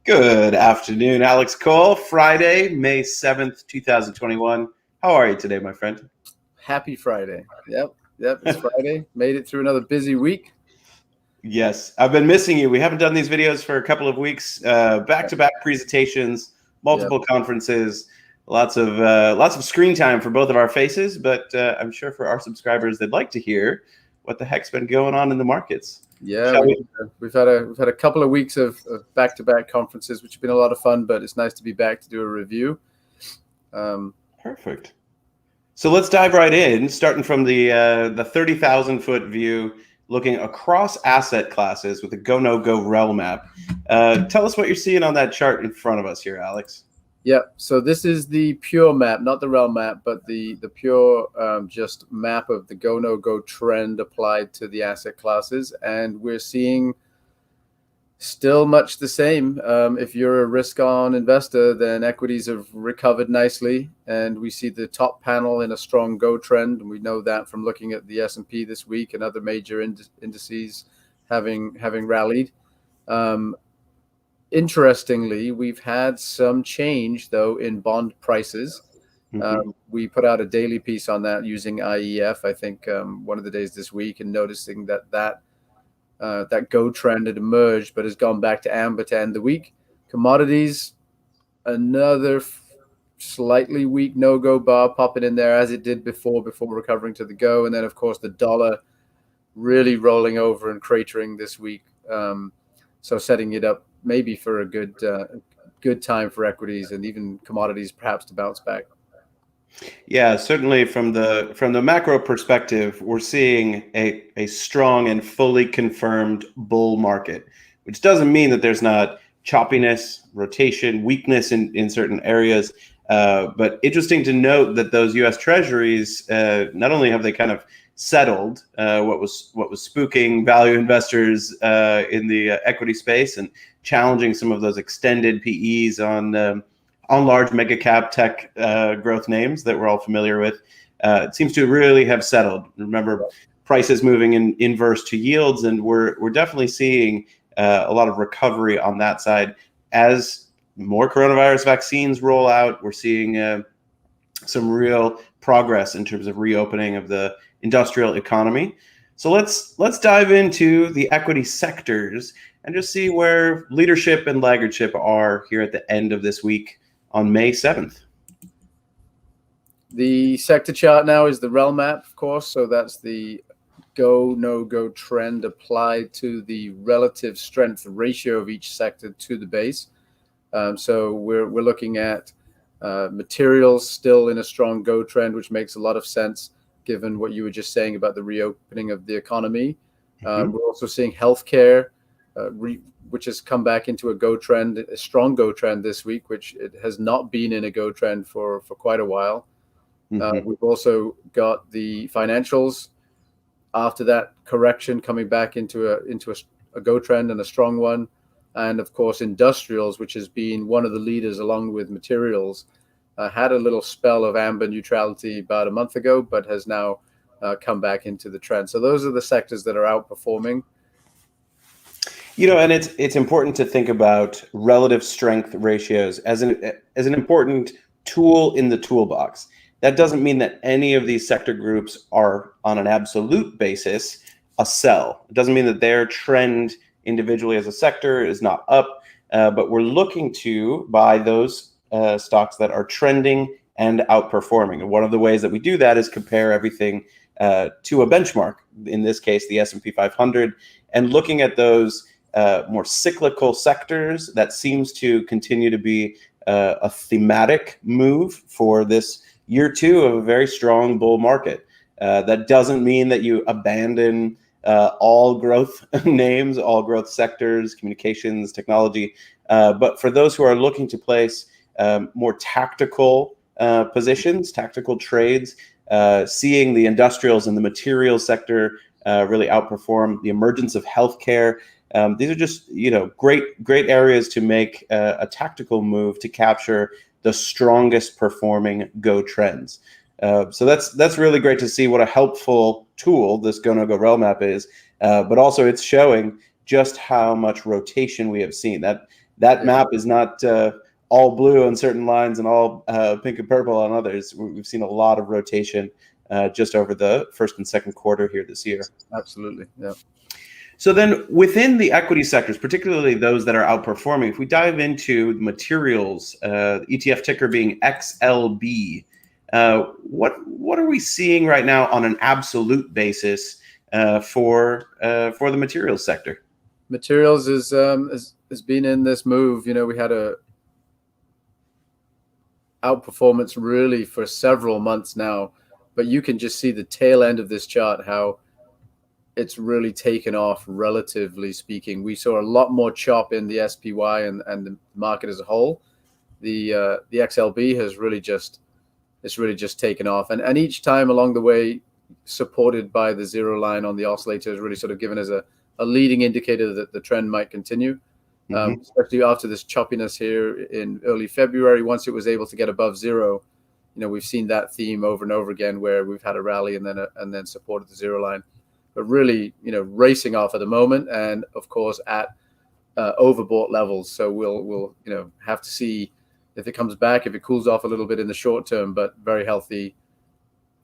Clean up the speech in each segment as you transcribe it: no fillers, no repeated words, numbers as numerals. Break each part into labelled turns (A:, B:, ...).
A: Good afternoon, Alex Cole. Friday, May 7th, 2021. How are you today, my friend?
B: Happy Friday. Yep, it's Friday. Made it through another busy week.
A: Yes, I've been missing you. We haven't done these videos for a couple of weeks. Back-to-back presentations, multiple conferences, lots of screen time for both of our faces. But I'm sure for our subscribers, they'd like to hear what the heck's been going on in the markets.
B: Yeah, we've had a couple of weeks of back-to-back conferences, which have been a lot of fun. But it's nice to be back to do a review.
A: Perfect. So let's dive right in, starting from the 30,000-foot view, looking across asset classes with the GoNoGo Rel map. Tell us what you're seeing on that chart in front of us here, Alex.
B: Yeah, so this is the pure map, not the Rel map, but the pure just map of the GoNoGo trend applied to the asset classes. And we're seeing still much the same. If you're a risk-on investor, then equities have recovered nicely, and we see the top panel in a strong go trend, and we know that from looking at the S&P this week and other major indices having rallied. Interestingly, we've had some change, though, in bond prices. We put out a daily piece on that using IEF, I think, one of the days this week, and noticing that go trend had emerged, but has gone back to amber to end the week. Commodities, another slightly weak no-go bar popping in there, as it did before recovering to the go. And then, of course, the dollar really rolling over and cratering this week. So setting it up maybe for a good time for equities and even commodities perhaps to bounce back.
A: Yeah, certainly from the macro perspective, we're seeing a strong and fully confirmed bull market, which doesn't mean that there's not choppiness, rotation, weakness in certain areas. But interesting to note that those U.S. Treasuries, not only have they kind of settled what was spooking value investors in the equity space and challenging some of those extended PEs on large mega cap tech growth names that we're all familiar with. It seems to really have settled. Remember, prices moving in inverse to yields, and we're definitely seeing a lot of recovery on that side. As more coronavirus vaccines roll out, we're seeing some real progress in terms of reopening of the industrial economy. So let's dive into the equity sectors and just see where leadership and laggardship are here at the end of this week on May 7th.
B: The sector chart now is the Rel map, of course. So that's the go-no-go trend applied to the relative strength ratio of each sector to the base. So we're looking at materials still in a strong go trend, which makes a lot of sense given what you were just saying about the reopening of the economy. We're also seeing healthcare, which has come back into a go trend, a strong go trend this week, which it has not been in a go trend for quite a while. We've also got the financials after that correction coming back into a go trend and a strong one. And of course, industrials, which has been one of the leaders along with materials, had a little spell of amber neutrality about a month ago, but has now come back into the trend. So those are the sectors that are outperforming.
A: You know, and it's important to think about relative strength ratios as an important tool in the toolbox. That doesn't mean that any of these sector groups are on an absolute basis a sell. It doesn't mean that their trend individually as a sector is not up, but we're looking to buy those stocks that are trending and outperforming. And one of the ways that we do that is compare everything to a benchmark, in this case, the S&P 500, and looking at those more cyclical sectors that seems to continue to be a thematic move for this year two of a very strong bull market. That doesn't mean that you abandon all growth names, all growth sectors, communications, technology. But for those who are looking to place more tactical positions, tactical trades, seeing the industrials and the materials sector really outperform, the emergence of healthcare. These are just, great areas to make a tactical move to capture the strongest performing go trends. So that's really great to see what a helpful tool this GoNoGo Rel map is, but also it's showing just how much rotation we have seen. that map is not all blue on certain lines and all pink and purple on others. We've seen a lot of rotation just over the first and second quarter here this year.
B: Absolutely, yeah.
A: So then within the equity sectors, particularly those that are outperforming, if we dive into the materials, the ETF ticker being XLB, what are we seeing right now on an absolute basis for the materials sector?
B: Materials has been in this move. We had a outperformance really for several months now, but you can just see the tail end of this chart, how it's really taken off, relatively speaking. We saw a lot more chop in the SPY and the market as a whole. The XLB has really just taken off, and each time along the way, supported by the zero line on the oscillator, has really sort of given us a leading indicator that the trend might continue. Especially after this choppiness here in early February. Once it was able to get above zero, we've seen that theme over and over again, where we've had a rally and then supported the zero line, but really racing off at the moment, and of course at overbought levels. So we'll have to see if it comes back, if it cools off a little bit in the short term, but very healthy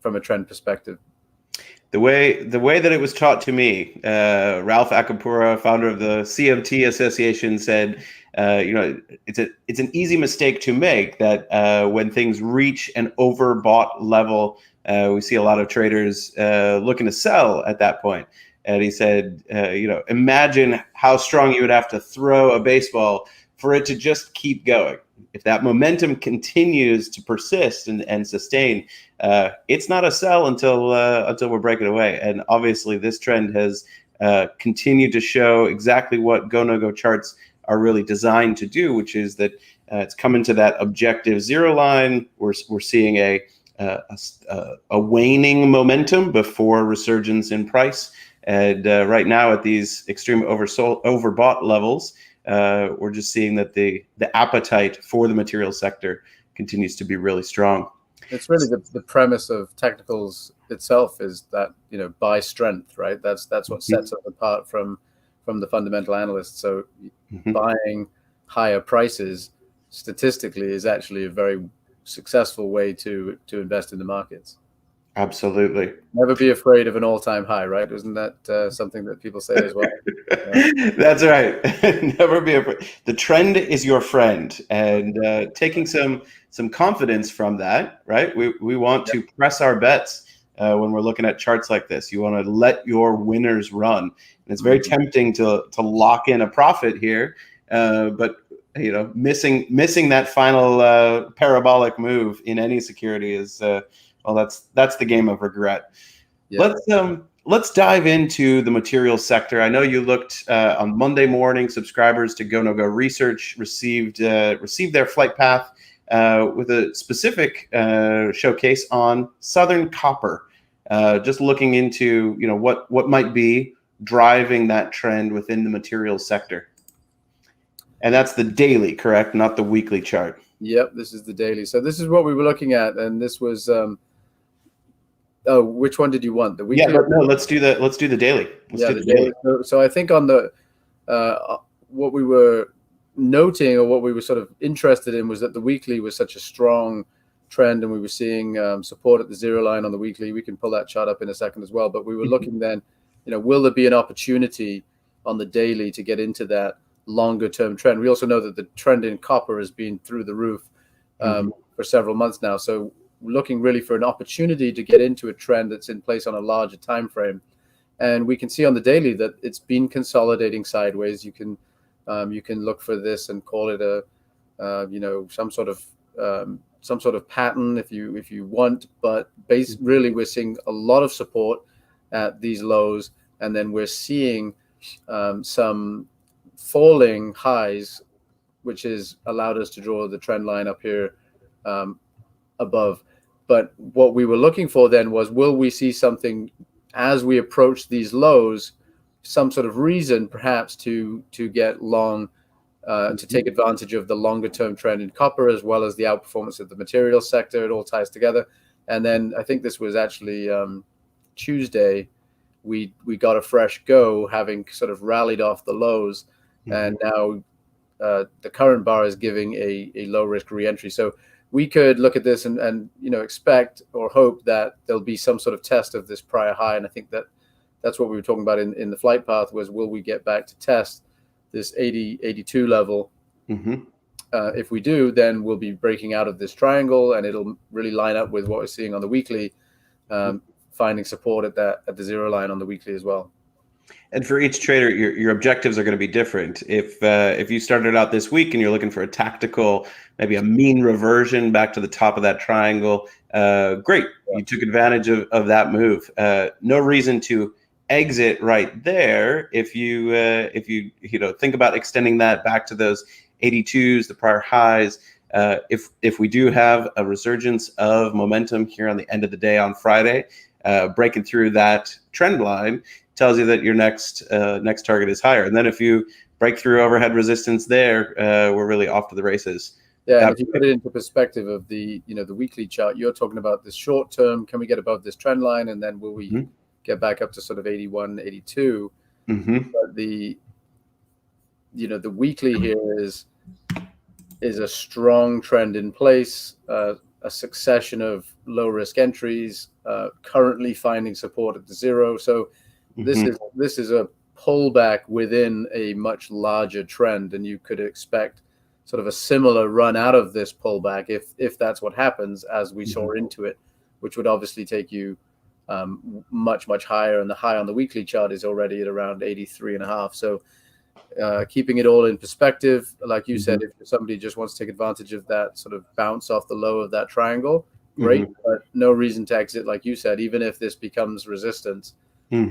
B: from a trend perspective.
A: The way that it was taught to me, Ralph Akapura, founder of the CMT Association, said, it's an easy mistake to make that when things reach an overbought level, we see a lot of traders looking to sell at that point. And he said, imagine how strong you would have to throw a baseball for it to just keep going. If that momentum continues to persist and sustain, it's not a sell until we're breaking away. And obviously, this trend has continued to show exactly what GoNoGo charts are really designed to do, which is that it's coming to that objective zero line. We're seeing a waning momentum before resurgence in price, and right now at these extreme overbought levels, we're just seeing that the appetite for the materials sector continues to be really strong.
B: It's really the premise of technicals itself is that buy strength, right? That's what sets us apart from the fundamental analysts. So buying higher prices statistically is actually a very successful way to invest in the markets.
A: Absolutely.
B: Never be afraid of an all-time high, right? Isn't that something that people say as well?
A: Yeah. That's right. Never be afraid. The trend is your friend, and taking some confidence from that, right? We want to press our bets when we're looking at charts like this. You want to let your winners run, and it's very tempting to lock in a profit here, but missing that final parabolic move in any security is that's the game of regret. Yeah. Let's dive into the materials sector. I know you looked on Monday morning. Subscribers to GoNoGo Research received their flight path with a specific showcase on Southern Copper. Just looking into what might be driving that trend within the materials sector. And that's the daily, correct? Not the weekly chart.
B: Yep, this is the daily. So this is what we were looking at, and this was. Which one did you want? The weekly?
A: Yeah, no. Let's do the daily.
B: The daily. So I think on the what we were noting, or what we were sort of interested in, was that the weekly was such a strong trend, and we were seeing support at the zero line on the weekly. We can pull that chart up in a second as well. But we were looking then, will there be an opportunity on the daily to get into that longer term trend? We also know that the trend in copper has been through the roof for several months now. So we're looking really for an opportunity to get into a trend that's in place on a larger time frame. And we can see on the daily that it's been consolidating sideways. You can look for this and call it some sort of pattern if you want. But really, we're seeing a lot of support at these lows, and then we're seeing some falling highs, which has allowed us to draw the trend line up here above. But what we were looking for then was, will we see something as we approach these lows, some sort of reason perhaps to get long, to take advantage of the longer term trend in copper, as well as the outperformance of the materials sector. It all ties together. And then I think this was actually Tuesday, we got a fresh go, having sort of rallied off the lows, and now the current bar is giving a low risk reentry. So we could look at this and expect or hope that there'll be some sort of test of this prior high. And I think that's what we were talking about in the flight path, was will we get back to test this 82 level?
A: Mm-hmm.
B: If we do, then we'll be breaking out of this triangle, and it'll really line up with what we're seeing on the weekly, finding support at the zero line on the weekly as well.
A: And for each trader, your objectives are going to be different. If you started out this week and you're looking for a tactical, maybe a mean reversion back to the top of that triangle, great. You took advantage of that move. No reason to exit right there if you think about extending that back to those 82s, the prior highs. If we do have a resurgence of momentum here on the end of the day on Friday, breaking through that trend line tells you that your next target is higher. And then if you break through overhead resistance there, we're really off to the races.
B: Yeah, and if you put it into perspective of the weekly chart, you're talking about this short term. Can we get above this trend line, and then will we get back up to sort of 81, 82? But the weekly here is a strong trend in place, a succession of low risk entries, currently finding support at the zero. So this is a pullback within a much larger trend, and you could expect sort of a similar run out of this pullback if that's what happens as we saw into it, which would obviously take you much higher, and the high on the weekly chart is already at around 83.5. So keeping it all in perspective, like you said, if somebody just wants to take advantage of that sort of bounce off the low of that triangle, great, but no reason to exit, like you said. Even if this becomes resistance in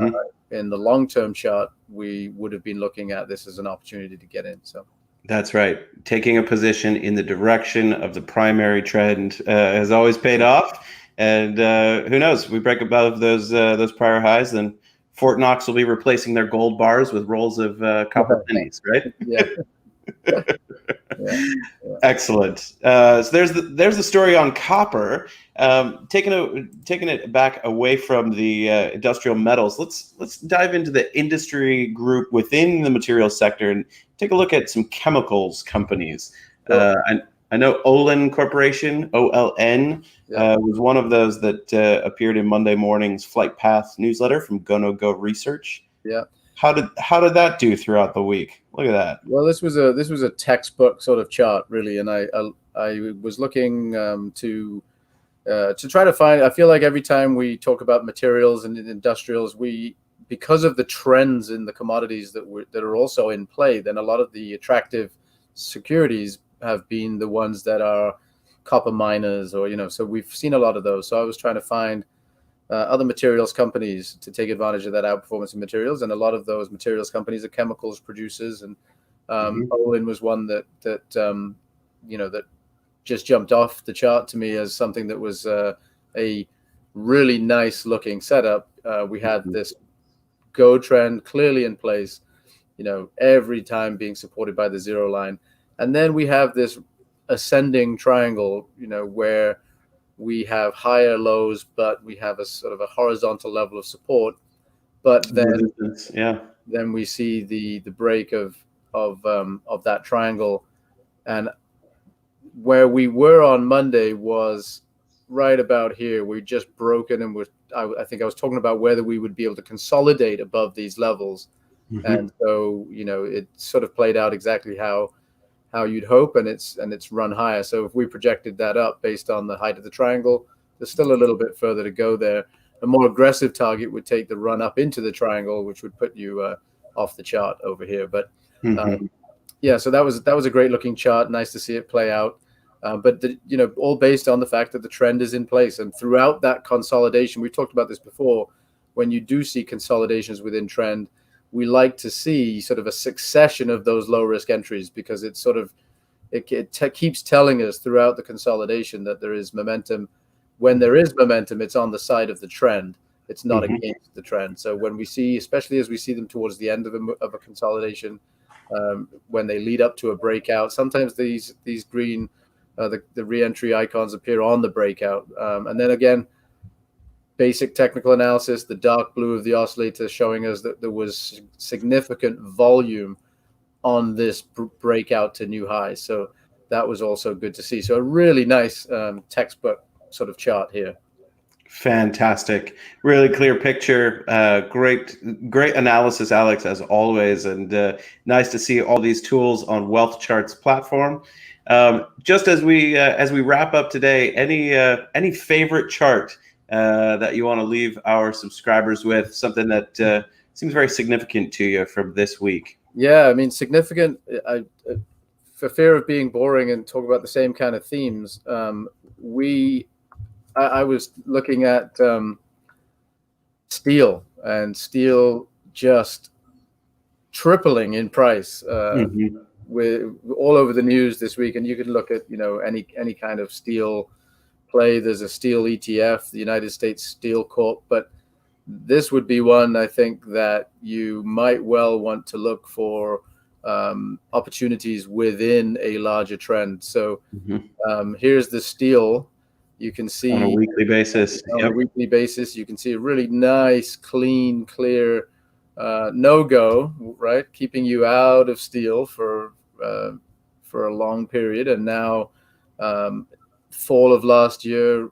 B: the long-term chart, we would have been looking at this as an opportunity to get in. So
A: that's right. Taking a position in the direction of the primary trend has always paid off. And who knows? We break above those prior highs, then Fort Knox will be replacing their gold bars with rolls of copper pennies, right?
B: Yeah.
A: Excellent. So there's the story on copper. Taking it back away from the industrial metals, let's dive into the industry group within the materials sector and take a look at some chemicals companies. Sure. I know Olin Corporation, OLN, was one of those that appeared in Monday morning's Flight Path newsletter from GoNoGo Research.
B: Yeah.
A: How did that do throughout the week? Look at that.
B: Well, this was a textbook sort of chart, really, and I was looking to try to find. I feel like every time we talk about materials and industrials, because of the trends in the commodities that are also in play, then a lot of the attractive securities have been the ones that are copper miners, or so we've seen a lot of those. So I was trying to find other materials companies to take advantage of that outperformance in materials, and a lot of those materials companies are chemicals producers, and Olin was one that just jumped off the chart to me as something that was a really nice looking setup. We had this go trend clearly in place, every time being supported by the zero line, and then we have this ascending triangle, where we have higher lows, but we have a sort of a horizontal level of support. But then we see the break of that triangle, and where we were on Monday was right about here. We just broken, and I think I was talking about whether we would be able to consolidate above these levels, and so it sort of played out exactly how you'd hope, and it's run higher. So if we projected that up based on the height of the triangle, there's still a little bit further to go there. A more aggressive target would take the run up into the triangle, which would put you off the chart over here. But so that was a great looking chart. Nice to see it play out. But all based on the fact that the trend is in place, and throughout that consolidation, we talked about this before. When you do see consolidations within trend, we like to see sort of a succession of those low risk entries, because it's sort of keeps telling us throughout the consolidation that there is momentum. When there is momentum, it's on the side of the trend. It's not against the trend. So when we see, especially as we see them towards the end of a consolidation, when they lead up to a breakout, sometimes these green the re-entry icons appear on the breakout, and then again, basic technical analysis, the dark blue of the oscillator showing us that there was significant volume on this breakout to new highs. So that was also good to see. So a really nice textbook sort of chart here.
A: Fantastic. Really clear picture. Great analysis, Alex, as always. And nice to see all these tools on Wealth Charts platform. Just as we wrap up today, any favorite chart that you want to leave our subscribers with, something that seems very significant to you from this week?
B: Yeah, I mean, significant. For fear of being boring and talk about the same kind of themes, I was looking at steel, and steel just tripling in price with all over the news this week. And you can look at any kind of steel play. There's a steel ETF, the United States Steel Corp, but this would be one I think that you might well want to look for opportunities within a larger trend. So here's the steel. You can see
A: on a weekly basis.
B: On a weekly basis, you can see a really nice, clean, clear no-go, right? Keeping you out of steel for a long period. And now, fall of last year,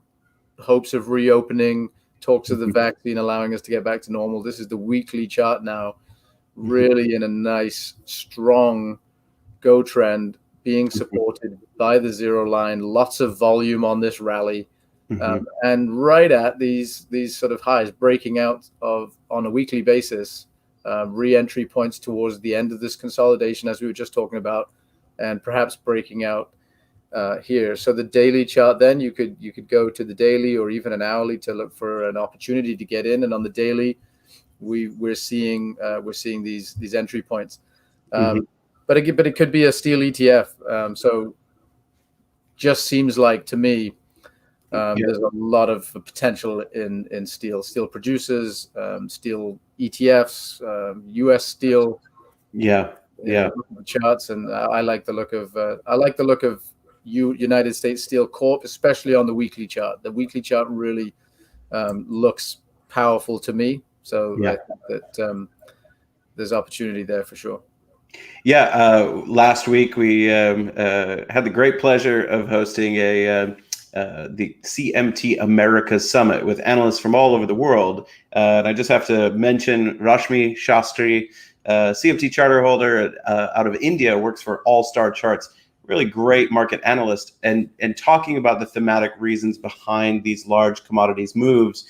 B: hopes of reopening, talks of the vaccine allowing us to get back to normal. This is the weekly chart now, really in a nice, strong go trend, being supported by the zero line, lots of volume on this rally, and right at these sort of highs, breaking out on a weekly basis, re-entry points towards the end of this consolidation, as we were just talking about, and perhaps breaking out here. So the daily chart, then you could go to the daily or even an hourly to look for an opportunity to get in, and on the daily, we're seeing these entry points. But it could be a steel ETF. So just seems like to me there's a lot of potential in steel producers, steel ETFs, U.S. steel. Charts, and I like the look of United States Steel Corp, especially on the weekly chart. The weekly chart really looks powerful to me. So I think that there's opportunity there for sure.
A: Last week we had the great pleasure of hosting the CMT America Summit with analysts from all over the world. And I just have to mention Rashmi Shastri, CMT charter holder out of India, works for All Star Charts, really great market analyst, and talking about the thematic reasons behind these large commodities moves.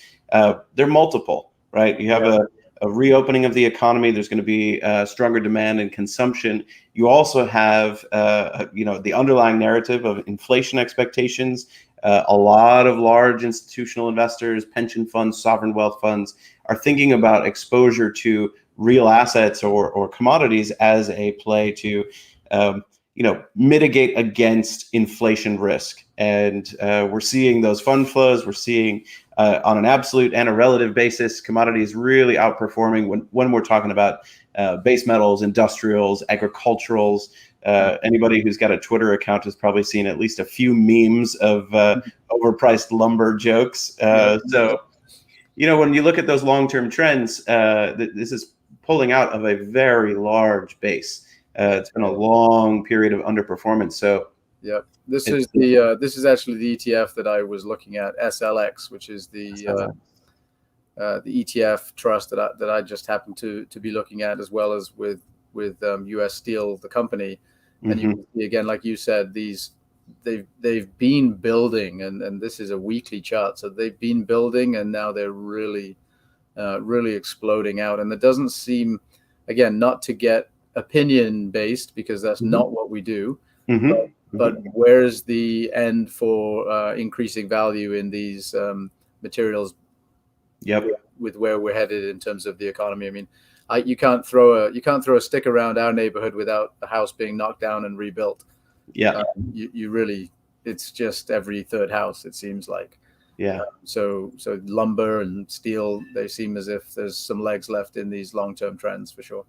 A: They're multiple, right? You have a reopening of the economy. There's going to be stronger demand and consumption. You also have, the underlying narrative of inflation expectations. A lot of large institutional investors, pension funds, sovereign wealth funds are thinking about exposure to real assets or commodities as a play to, mitigate against inflation risk. And we're seeing those fund flows. We're seeing on an absolute and a relative basis, commodities really outperforming when we're talking about base metals, industrials, agriculturals. Anybody who's got a Twitter account has probably seen at least a few memes of overpriced lumber jokes. So, when you look at those long-term trends, this is pulling out of a very large base. It's been a long period of underperformance. So,
B: this is actually the ETF that I was looking at, SLX, which is the ETF trust that I just happened to be looking at, as well as with U.S. Steel, the company. And you can see, again, like you said, they've been building, and this is a weekly chart, so they've been building, and now they're really exploding out. And it doesn't seem, again, not to get opinion based, because that's not what we do. But where's the end for increasing value in these materials? With where we're headed in terms of the economy. I mean, you can't throw a stick around our neighborhood without the house being knocked down and rebuilt. You really, it's just every third house, it seems like. So lumber and steel, they seem as if there's some legs left in these long-term trends for sure.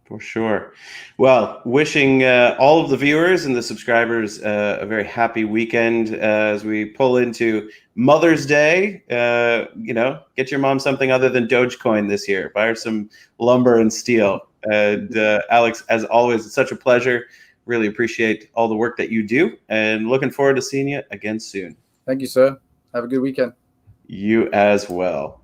A: For sure. Well, wishing all of the viewers and the subscribers a very happy weekend as we pull into Mother's Day. Get your mom something other than Dogecoin this year. Buy her some lumber and steel. And Alex, as always, it's such a pleasure. Really appreciate all the work that you do, and looking forward to seeing you again soon.
B: Thank you, sir. Have a good weekend.
A: You as well.